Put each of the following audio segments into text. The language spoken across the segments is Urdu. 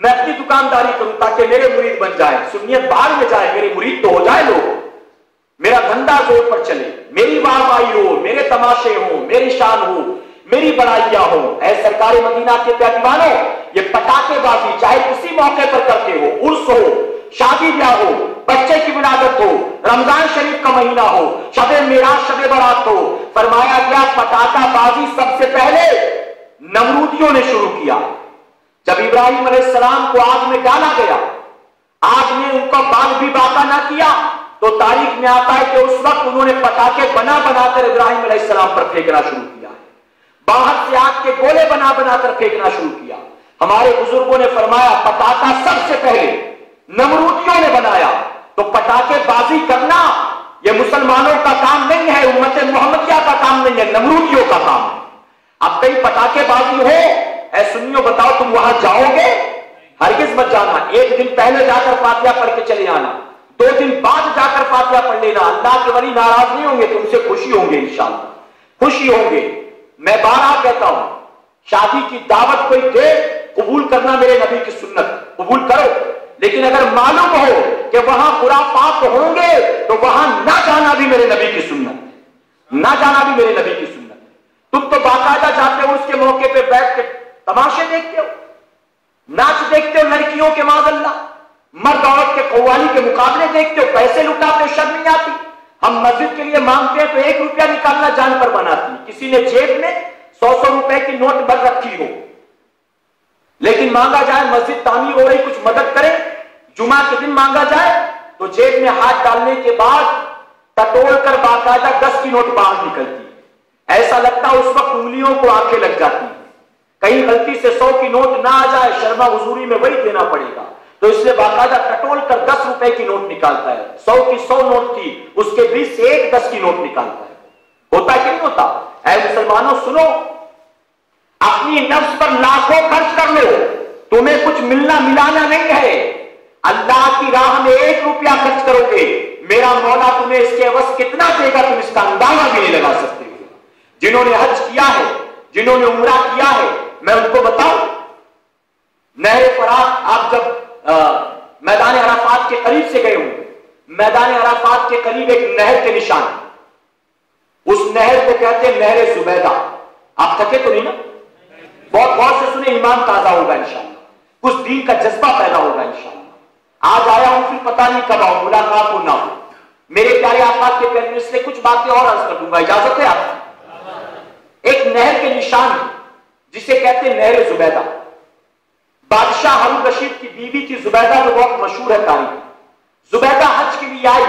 میں اپنی دکانداری کروں تاکہ میرے مرید بن جائے، سنیت باہر میں جائے، میرے مرید تو ہو جائے لوگ، میرا دھندا زور پر چلے، میری واہ واہی ہو، میرے تماشے ہوں، میری شان ہو، میری بڑائیاں ہوں۔ اے سرکار مدینہ کے پیاروں، یہ پٹاخے بازی چاہے کسی موقع پر کرتے ہو، عرس ہو، شادی بیاہ ہو، بچے کی ولادت ہو، رمضان شریف کا مہینہ ہو، شب معراج، شب برات ہو، فرمایا گیا پٹاخہ بازی سب سے پہلے نمرودیوں نے شروع کیا۔ جب ابراہیم علیہ السلام کو آگ میں ڈالا گیا، آگ نے ان کا بال بھی باقا نہ کیا، تو تاریخ میں آتا ہے کہ اس وقت انہوں نے پٹاخے بنا بنا کر ابراہیم علیہ السلام پر پھینکنا شروع کیا ہے، باہر سے آگ کے گولے بنا بنا کر پھینکنا شروع کیا۔ ہمارے بزرگوں نے فرمایا پٹاخہ سب سے پہلے نمرودیوں نے بنایا، تو پٹاخے بازی کرنا یہ مسلمانوں کا کام نہیں ہے، امت محمدیہ کا کام نہیں ہے، نمرودیوں کا کام ہے۔ اب کئی پٹاخے بازی ہو، اے سنیو بتاؤ تم وہاں جاؤ گے؟ ہرگز مت جانا، ایک دن پہلے جا کر فاتحہ پڑھ کے چلے آنا، 2 دن بعد جا کر فاتحہ پڑھ لینا، اللہ کے ولی ناراض نہیں ہوں گے، تم سے خوشی ہوں گے، انشاءاللہ خوشی ہوں گے۔ میں بارہا کہتا ہوں، شادی کی دعوت کوئی دے، قبول کرنا میرے نبی کی سنت، قبول کرو، لیکن اگر معلوم ہو کہ وہاں خرافات ہوں گے تو وہاں نہ جانا بھی میرے نبی کی سنت، نہ جانا بھی میرے نبی کی سنت۔ تم تو باقاعدہ جاتے ہو، اس کے موقع پہ بیٹھ کے تماشے دیکھتے ہو، ناچ دیکھتے ہو لڑکیوں کے، معاذ اللہ مرد عورت کے قوالی کے مقابلے دیکھتے ہو، پیسے لٹاتے ہو، شرم نہیں آتی؟ ہم مسجد کے لیے مانگتے ہیں تو 1 روپیہ نکالنا جان پر بناتی، کسی نے جیب میں 100 روپے کی نوٹ بھر رکھی ہو، لیکن مانگا جائے مسجد تعمیر ہو رہی کچھ مدد کرے، جمعہ کے دن مانگا جائے تو جیب میں ہاتھ ڈالنے کے بعد ٹٹول کر باقاعدہ 10 کی نوٹ باہر نکلتی، ایسا لگتا اس وقت انگلیوں کو آنکھیں لگ جاتی ہیں، کہیں غلطی سے 100 کی نوٹ نہ آ جائے، شرما حضوری میں وہی دینا پڑے گا، تو اس لیے باقاعدہ ٹٹول کر 10 روپے کی نوٹ نکالتا ہے، 100 کی 100 نوٹ تھی، اس کے بیچ سے ایک 10 کی نوٹ نکالتا ہے۔ ہوتا کہ نہیں ہوتا؟ اے مسلمانوں سنو، اپنی نفس پر لاکھوں خرچ کر لو، تمہیں کچھ ملنا ملانا نہیں ہے، اللہ کی راہ میں 1 روپیہ خرچ کرو گے، میرا مولا تمہیں اس کے عوض کتنا دے گا تم اس کا اندازہ بھی نہیں لگا سکتے۔ جنہوں نے حج کیا ہے، جنہوں نے عمرہ کیا ہے، میں ان کو بتاؤں، نہر فرات، آپ جب میدان عرفات کے قریب سے گئے ہوں، میدان عرفات کے قریب ایک نہر کے نشان، اس نہر کو کہتے ہیں نہر زبیدہ۔ آپ تھکے تو نہیں نا؟ بہت غور سے سنیں، ایمان تازہ ہوگا انشاءاللہ، کچھ دین کا جذبہ پیدا ہوگا انشاءاللہ۔ آج آیا ہوں پھر پتہ نہیں کب آؤں، ملاقات ہو نہ ہو، میرے پیارے آقا کے پیغمبر سے کچھ باتیں اور عرض کر دوں گا، اجازت ہے آپ؟ ایک نہر کے نشان جسے کہتے ہیں نہر زبیدہ، بادشاہ ہارون رشید کی بیوی تھی زبیدہ، جو بہت مشہور ہے تاریخ۔ زبیدہ حج کے لیے آئی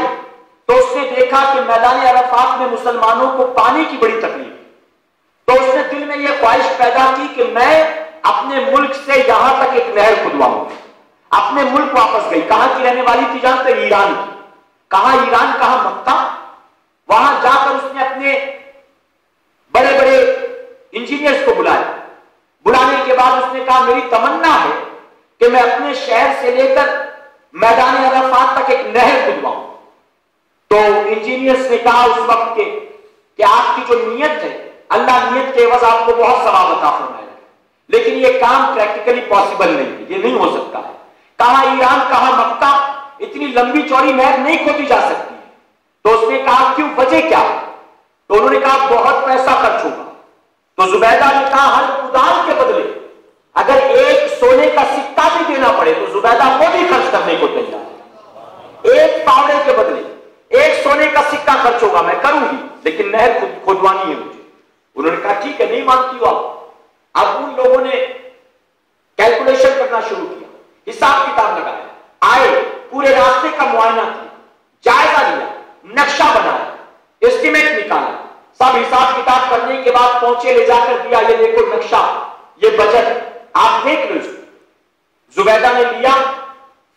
تو اس نے دیکھا کہ میدان عرفات میں مسلمانوں کو پانی کی بڑی تکلیف، تو اس نے دل میں یہ خواہش پیدا کی کہ میں اپنے ملک سے یہاں تک ایک نہر کھدواؤں، اپنے ملک واپس گئی۔ کہاں کی رہنے والی تھی جانتے؟ ایران کی۔ کہاں ایران، کہاں مکہ۔ وہاں جا کر اس نے اپنے بڑے بڑے انجینئرز کو بلانے کے بعد اس نے کہا میری تمنا ہے کہ میں اپنے شہر سے لے کر میدان عرفات تک ایک نہر کھدواؤں۔ تو انجینئرز نے کہا اس وقت کہ آپ کی جو نیت ہے، اللہ نیت کے عوض آپ کو بہت ثواب عطا فرمائے گا، لیکن یہ کام پریکٹیکلی پاسبل نہیں ہے، یہ نہیں ہو سکتا ہے۔ کہاں ایران، کہاں مکہ، اتنی لمبی چوڑی نہر نہیں کھودی جا سکتی۔ تو اس نے کہا کیوں، وجہ کیا؟ تو انہوں نے کہا بہت پیسہ خرچ ہوگا۔ تو زبیدہ نے کہا ہر کدال کے بدلے اگر 1 سونے کا سکہ بھی دینا پڑے تو زبیدہ خود ہی خرچ کرنے کو تیار ہے۔ 1 پاوڑے کے بدلے 1 سونے کا سکہ خرچ ہوگا، میں کروں گی، لیکن نہر کھدوانی ہے مجھے۔ انہوں نے کہا ٹھیک ہے، نہیں مانتی ہو آپ۔ اب ان لوگوں نے کیلکولیشن کرنا شروع کیا، حساب کتاب لگایا، آئے، پورے راستے کا معائنہ کیا، جائزہ لیا، نقشہ بنایا، اسٹیمیٹ نکالا، سب حساب کتاب کرنے کے بعد پہنچے، لے جا کر دیا، یہ دیکھو نقشہ، یہ بجٹ، آپ دیکھ لو اس کو۔ زبیدہ نے لیا،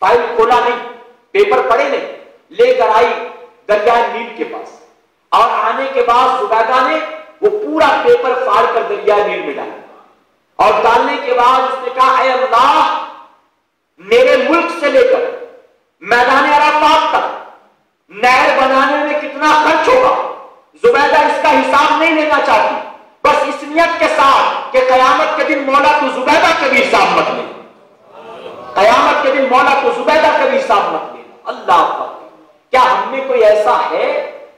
فائل کھولا نہیں، پیپر پڑھے نہیں، لے کر آئی دریائے نیل کے پاس، اور آنے کے بعد زبیدہ نے وہ پورا پیپر پھاڑ کر دریائے نیل میں ڈالا، اور ڈالنے کے بعد اس نے کہا اے اللہ، میرے ملک سے لے کر میدان عرفات تک نہر بنانے میں کتنا خرچ ہوگا، زبیدہ اس کا حساب نہیں لینا چاہتی، بس اس نیت کے ساتھ کہ قیامت کے دن مولا تو زبیدہ کے بھی حساب مت لے۔ قیامت کے دن مولا تو زبیدہ کا بھی حساب مت لینا۔ اللہ اکبر! کیا ہم میں کوئی ایسا ہے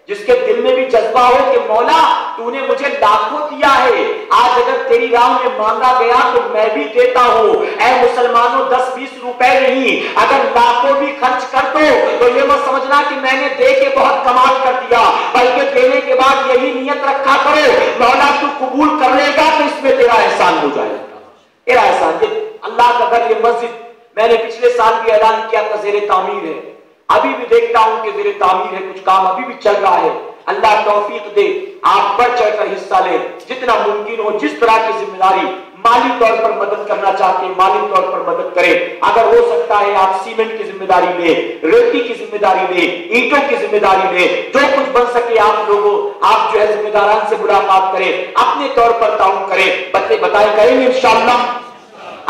جس کے دل میں بھی جذبہ ہو کہ مولا تو نے مجھے لاکھوں دیا ہے، آج اگر تیری راہ میں مانگا گیا تو میں بھی دیتا ہوں۔ اے مسلمانوں، 10-20 روپے نہیں، اگر لاکھوں بھی خرچ کر دو تو یہ مت سمجھنا کہ میں نے دے کے بہت کمال کر دیا، بلکہ دینے کے بعد یہی نیت رکھا کرو مولا تو قبول کر لے گا تو اس میں تیرا احسان ہو جائے گا۔ تیرا احسان، یہ اللہ کا گھر، یہ مسجد میں نے پچھلے سال بھی اعلان کیا تھا زیر تعمیر ہے، ابھی بھی دیکھتا ہوں کہ زیر تعمیر ہے، کچھ کام ابھی بھی چل رہا ہے۔ اللہ توفیق دے، آپ بڑھ چڑھ کر حصہ لیں، جتنا ممکن ہو جس طرح کی ذمہ داری مالی طور پر مدد کرنا چاہتے ہیں مالی طور پر مدد کریں۔ اگر ہو سکتا ہے آپ سیمنٹ کی ذمہ داری لیں، ریتی کی ذمہ داری لیں، اینٹوں کی ذمہ داری لیں، جو کچھ بن سکے آپ لوگوں، آپ جو ہے ذمہ داران سے ملاقات کریں، اپنے طور پر تعاون کریں، بتائیں کریں گے انشاءاللہ۔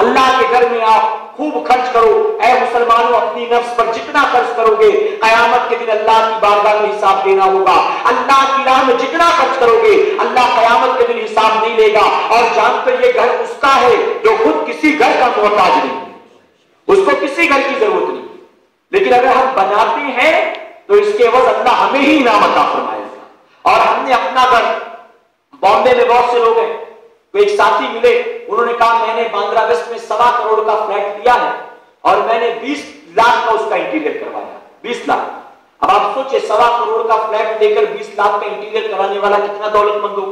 اللہ کے گھر میں آپ خوب خرچ کرو۔ اے مسلمانوں، اپنی نفس پر جتنا خرچ کرو گے قیامت کے دن اللہ کی بارگاہ میں حساب دینا ہوگا۔ اللہ کی راہ میں جتنا خرچ کرو گے اللہ قیامت کے دن حساب نہیں لے گا۔ اور جان کر یہ گھر اس کا ہے جو خود کسی گھر کا محتاج نہیں، اس کو کسی گھر کی ضرورت نہیں، لیکن اگر ہم بناتے ہیں تو اس کے عوض اللہ ہمیں ہی انعام عطا فرمائے گا۔ اور ہم نے اپنا گھر، بامبے میں بہت سے لوگ ہیں، تو ایک ساتھی ملے، انہوں نے کہا میں نے باندرا ویسٹ میں 1.25 کروڑ کا فلیٹ لیا ہے اور میں نے 20 لاکھ کا اس کا انٹیریئر کروایا۔ 20 لاکھ! اب آپ سوچیں 1.25 کروڑ کا فلیٹ لے کر 20 لاکھ کا انٹیریئر کرانے والا کتنا دولت مند ہو،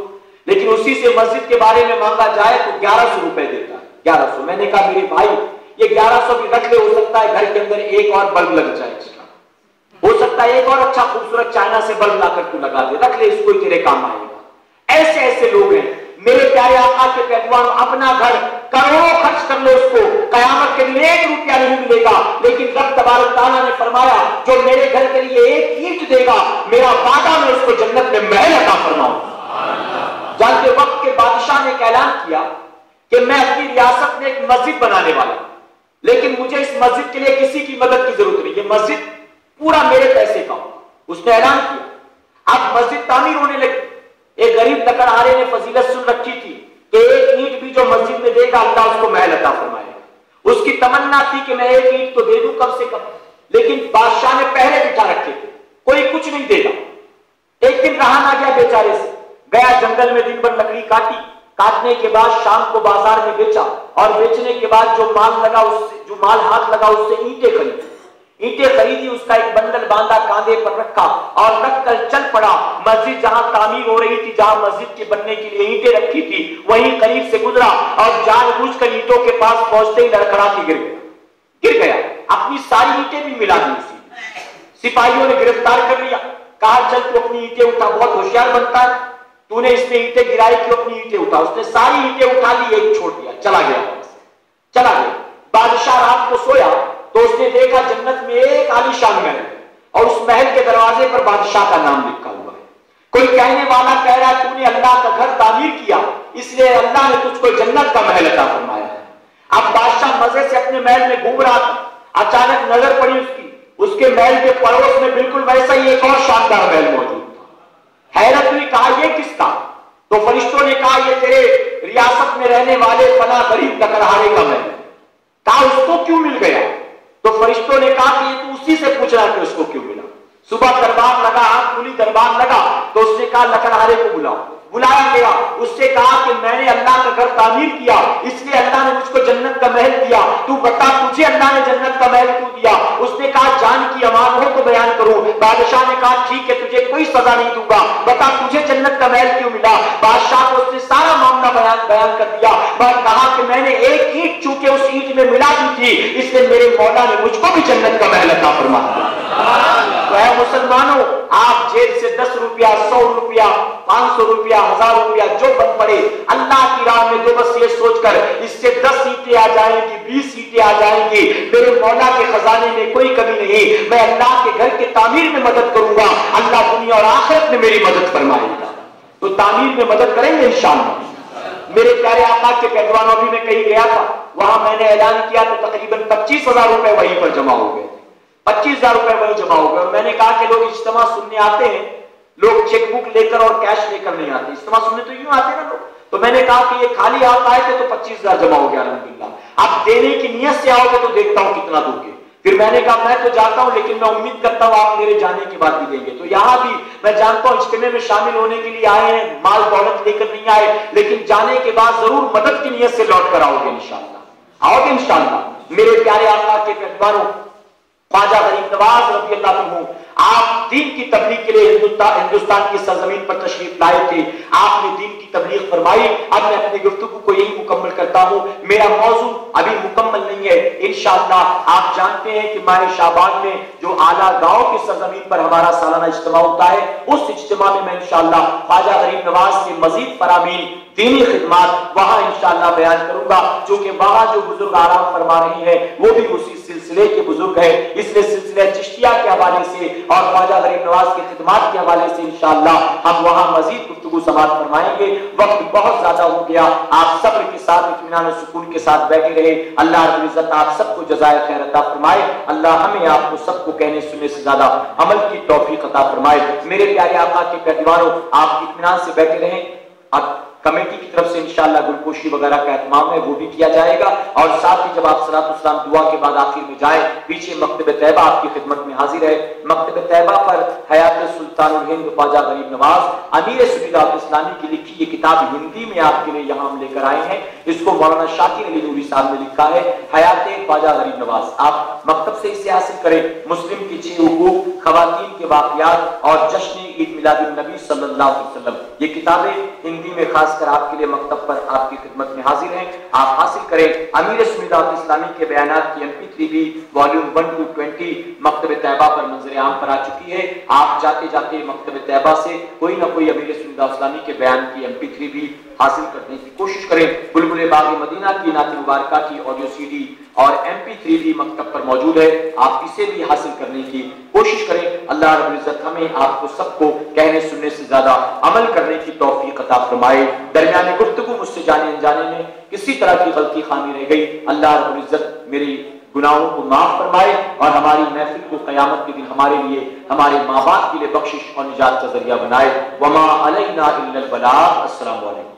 لیکن اسی سے مسجد کے بارے میں مانگا جائے تو 1100 روپے دیتا ہے۔ 1100! میں نے کہا میرے بھائی یہ 1100 بھی رکھ لے، ہو سکتا ہے گھر کے اندر ایک اور بلب لگ جائے، ہو سکتا ہے ایک اور اچھا خوبصورت چائنا سے بلب لا کر تو لگا دے، رکھ لے، اس کو تیرے کام آئے گا۔ ایسے ایسے لوگ ہیں میرے پیارے آقا کے پہلوان، اپنا گھر کروڑوں خرچ کر لو، اس کو قیامت کے لیے 1 روپیہ نہیں ملے گا، لیکن رب تبارک تعالیٰ نے فرمایا جو میرے گھر کے لیے 1 اینٹ دے گا میرا وعدہ میں اس کو جنت میں محل عطا فرماؤں۔ جانتے وقت کے بادشاہ نے اعلان کیا کہ میں اپنی ریاست میں ایک مسجد بنانے والا ہوں، لیکن مجھے اس مسجد کے لیے کسی کی مدد کی ضرورت نہیں، یہ مسجد پورا میرے پیسے کا ہو۔ اس نے اعلان کیا، اب مسجد تعمیر ہونے لگی۔ ایک غریب لکڑہارے نے فضیلت سن رکھی تھی کہ 1 اینٹ بھی جو مسجد میں دے گا اللہ اس کو محل عطا فرمائے گا۔ اس کی تمنا تھی کہ میں 1 اینٹ تو دے دوں کم سے کم، لیکن بادشاہ نے پہرے بٹھا رکھے تھے، کوئی کچھ نہیں دے گا۔ ایک دن رہا نہ گیا بیچارے سے، گیا جنگل میں دن بھر لکڑی کاٹی، کاٹنے کے بعد شام کو بازار میں بیچا، اور بیچنے کے بعد جو مال لگا اس سے، جو مال ہاتھ لگا اس سے اینٹیں خریدی۔ اینٹیں خریدی، اس کا ایک بندل باندھا، کاندھے پر رکھا اور رکھ کر چل پڑا۔ مسجد جہاں تعمیر ہو رہی تھی، جہاں مسجد کے بننے کے لیے اینٹیں رکھی تھی، وہیں قریب سے گزرا اور جان بوجھ کر اینٹوں کے پاس پہنچتے ہی لڑکھڑا کے گر گیا۔ اپنی ساری اینٹیں بھی ملا دی۔ سپاہیوں نے گرفتار کر لیا، کہا چل تو اپنی اینٹیں اٹھا، بہت ہوشیار بنتا ہے تو نے اس میں اینٹیں گرائی کہ اپنی اینٹیں اٹھا۔ اس نے ساری اینٹیں اٹھا لی، ایک چھوڑ دیا، چلا گیا۔ بادشاہ رات کو سویا تو اس نے دیکھا جنت میں ایک عالیشان محل اور اس محل کے دروازے پر بادشاہ کا نام لکھا ہوا ہے۔ کوئی کہنے والا کہہ رہا ہے تو نے اللہ کا گھر تعمیر کیا اس لیے اللہ نے تجھ کو جنت کا محل عطا فرمایا ہے۔ اب بادشاہ مزے سے اپنے محل میں گھوم رہا تھا، اچانک نظر پڑی اس کے محل کے پڑوس میں بالکل ویسا ہی ایک اور شاندار محل موجود تھا۔ حیرت ہوئی، کہا یہ کس کا؟ تو فرشتوں نے کہا یہ تیرے ریاست میں رہنے والے فلاں غریب لکڑہارے کا محل۔ کہا اس کو کیوں مل گیا؟ تو فرشتوں نے کہا کہ یہ تو اسی سے پوچھ رہا کہ اس کو کیوں ملا۔ صبح دربار لگا، آنکھ کھلی دربار لگا تو اس نے کہا لکڑہارے کو بلاؤ۔ بلایا گیا، اس سے کہا کہ میں نے اللہ کا گھر تعمیر کیا اس لیے اللہ نے مجھ کو جنت کا محل دیا، تو بتا تجھے اللہ نے جنت کا محل کیوں دیا؟ اس نے کہا جان کی امان ہو تو بیان کروں۔ بادشاہ نے کہا ٹھیک ہے، تجھے کوئی سزا نہیں دوں گا، بتا تجھے جنت کا محل کیوں ملا؟ بادشاہ کو اس نے سارا معاملہ بیان کر دیا، اور کہا کہ میں نے ایک اینٹ چونکہ اس اینٹ میں ملا دی تھی اس لیے میرے مولا نے مجھ کو بھی جنت کا محل عطا فرمایا۔ تو اے مسلمانوں، آپ جیب سے 10 روپیہ، 100 روپیہ، 500 روپیہ، 1000 روپیہ جو بن پڑے اللہ کی راہ میں دو، بس یہ سوچ کر اس سے 10 اینٹیں آ جائیں گی، 20 اینٹیں آ جائیں گی، میرے مولا کے خزانے میں کوئی کمی نہیں، میں اللہ کے گھر کے تعمیر میں مدد کروں گا، اللہ دنیا اور آخرت میں میری مدد فرمائے گا۔ تو تعمیر میں مدد کریں گے انشاءاللہ۔ میرے پیارے آقا کے پہلوانوں بھی میں کہیں گیا تھا، وہاں میں نے اعلان کیا تو تقریباً 25,000 روپے وہیں پر جمع ہو گئے، 25,000 روپے وہیں جمع ہو گئے۔ اور میں نے کہا کہ لوگ اجتماع سننے آتے ہیں، لوگ چیک بک لے کر اور کیش لے کر نہیں آتے، اجتماع سننے تو یوں آتے ہیں نا لوگ، تو میں نے کہا کہ یہ خالی ہاتھ آئے تھے تو 25,000 جمع ہو گیا الحمدللہ، اب دینے کی نیت سے آؤ گے تو دیکھتا ہوں کتنا دو گے۔ پھر میں نے کہا میں تو جاتا ہوں لیکن میں امید کرتا ہوں آپ میرے جانے کے بعد بھی دیں گے۔ تو یہاں بھی میں جانتا ہوں اجتماع میں شامل ہونے کے لیے آئے ہیں، مال دولت لے کر نہیں آئے، لیکن جانے کے بعد ضرور مدد کی نیت سے لوٹ کر آؤ گے انشاءاللہ، آؤ گے انشاءاللہ۔ میرے پیارے آقا کے پیغمبروں خواجہ غریب نواز رضی اللہ عنہ، آپ دین کی تبلیغ کے لیے ہندوستان کی سرزمین پر تشریف لائے تھے، آپ نے دین کی تبلیغ فرمائی۔ اب میں اپنی گفتگو کو یہی مکمل کرتا ہوں، میرا موضوع ابھی مکمل نہیں ہے انشاءاللہ۔ آپ جانتے ہیں کہ ماہ شعبان میں جو اعلیٰ گاؤں کی سرزمین پر ہمارا سالانہ اجتماع ہوتا ہے، اس اجتماع میں انشاءاللہ خواجہ غریب نواز کے مزید فرامین دینی خدمات وہاں انشاءاللہ بیان کروں گا، چونکہ وہاں جو بزرگ آرام فرما رہی ہیں وہ بھی اسی سلسلے کے بزرگ ہیں، اس لیے سلسلہ چشتیہ کے حوالے سے اور خواجہ غریب نواز کے خدمات کے حوالے سے انشاءاللہ ہم وہاں مزید گفتگو سماعت فرمائیں گے۔ وقت بہت زیادہ ہو گیا، آپ صبر کے ساتھ اطمینان و سکون کے ساتھ بیٹھے رہے۔ اللہ رب العزت آپ سب کو جزائے خیر عطا فرمائے، اللہ ہمیں آپ کو سب کو کہنے سننے سے زیادہ عمل کی توفیق عطا فرمائے۔ میرے پیارے آقا کے پیروانوں، آپ اطمینان سے بیٹھے رہیں۔ اب کمیٹی کی طرف سے انشاءاللہ گلپوشی وغیرہ کا اہتمام ہے، وہ بھی کیا جائے گا، اور ساتھ ہی جب آپ صلاۃ والسلام دعا کے بعد آخر میں جائیں، پیچھے مکتب طیبہ آپ کی خدمت میں حاضر ہے۔ مکتب طیبہ پر حیات سلطان الہند خواجہ غریب نواز امیر سبیل دعوت اسلامی کی لکھی یہ کتاب ہندی میں آپ کے لیے یہاں ہم لے کر آئے ہیں۔ اس کو مولانا شاکر علی نوری صاحب نے لکھا ہے، حیات خواجہ غریب نواز۔ آپ مکتب سے اسے حاصل کریں۔ مسلم کی 6 حقوق، خواتین کے واقعات اور جشن عید میلاد النبی صلی اللہ علیہ وسلم، یہ کتابیں ہندی میں خاص کر آپ کے لیے مکتب پر آپ کی خدمت میں حاضر ہیں، آپ حاصل کریں۔ امیر سبیل دعوت اسلامی کے بیانات کی MP3 بھی والیوم 1 to 20 مکتب طیبہ پر منظر عام پر آ چکی ہے۔ آپ جاتے جاتے مکتب طیبہ سے کوئی نہ کوئی امیر سبیل دعوت اسلامی کے بیان کی MP3 بھی حاصل کرنے کی کوشش کریں۔ بلبل باغ مدینہ کی نعت مبارکہ کی آڈیو CD اور MP3 بھی مکتب پر موجود ہے، آپ اسے بھی حاصل کرنے کی کوشش کریں۔ اللہ رب العزت ہمیں آپ کو سب کو کہنے سننے سے زیادہ عمل کرنے کی توفیق عطا فرمائے۔ درمیان گفتگو مجھ سے جانے انجانے میں کسی طرح کی غلطی خامی رہ گئی، اللہ رب العزت میری گناہوں کو معاف فرمائے اور ہماری محفل کو قیامت کے دن ہمارے لیے، ہمارے ماں باپ کے لیے بخشش اور نجات کا ذریعہ بنائے۔ وما علینا الا البلاغ۔ السلام علیکم۔